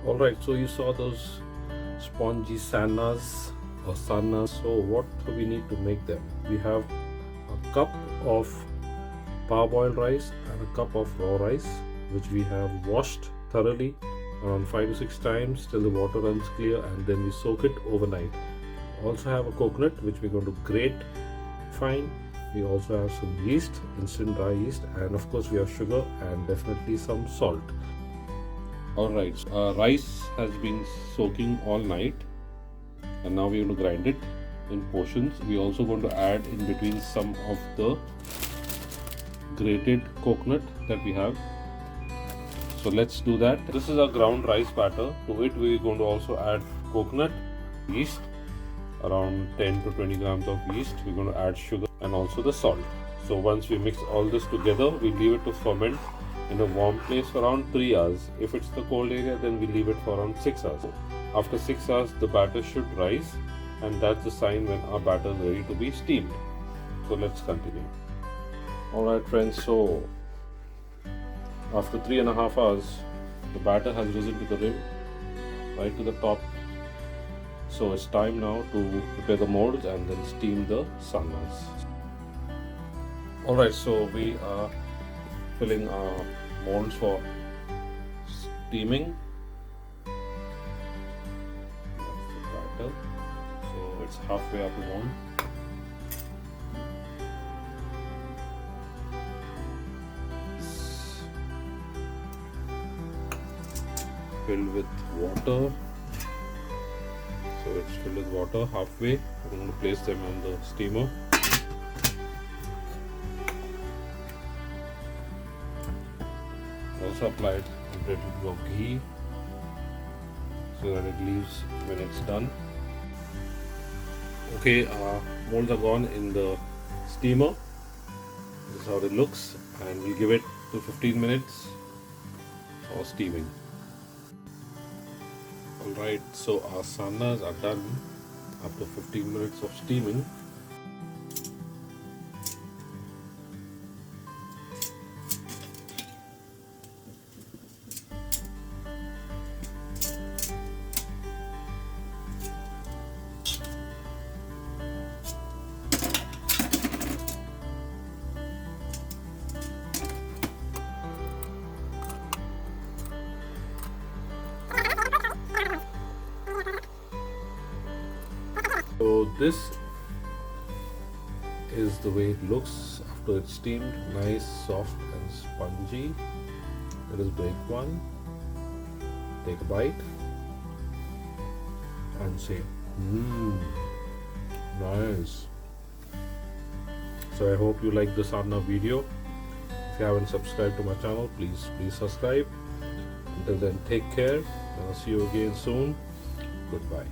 Alright, so you saw those spongy sannas or sannas. So what we need to make them? We have a cup of parboiled rice and a cup of raw rice, which we have washed thoroughly around 5 to 6 times till the water runs clear, and then we soak it overnight. Also have a coconut which we're going to grate fine. We also have some yeast, instant dry yeast, and of course we have sugar and definitely some salt. Alright, rice has been soaking all night, and now we're going to grind it in portions. We're also going to add in between some of the grated coconut that we have. So let's do that. This is a ground rice batter. To it we're going to also add coconut, yeast, around 10 to 20 grams of yeast. We're going to add sugar and also the salt. So once we mix all this together, we leave it to ferment in a warm place for around 3 hours. If it's the cold area, then we leave it for around 6 hours. After 6 hours, the batter should rise, and that's the sign when our batter is ready to be steamed. So let's continue. Alright friends, so after 3.5 hours, the batter has risen to the rim, right to the top. So it's time now to prepare the molds and then steam the sannas. Alright, so we are filling our molds for steaming. That's the batter. So it's halfway up the mold. Filled with water. So it's filled with water halfway. I'm going to place them on the steamer. Also applied a little bit of ghee so that it leaves when it's done. Okay, molds are gone in the steamer. This is how it looks, and we'll give it to 15 minutes for steaming. Alright, so our sannas are done after 15 minutes of steaming. So this is the way it looks after it's steamed. Nice, soft and spongy. Let us break one, take a bite and say, nice. So I hope you like the sanna video. If you haven't subscribed to my channel, please subscribe. Until then, take care and I'll see you again soon. Goodbye.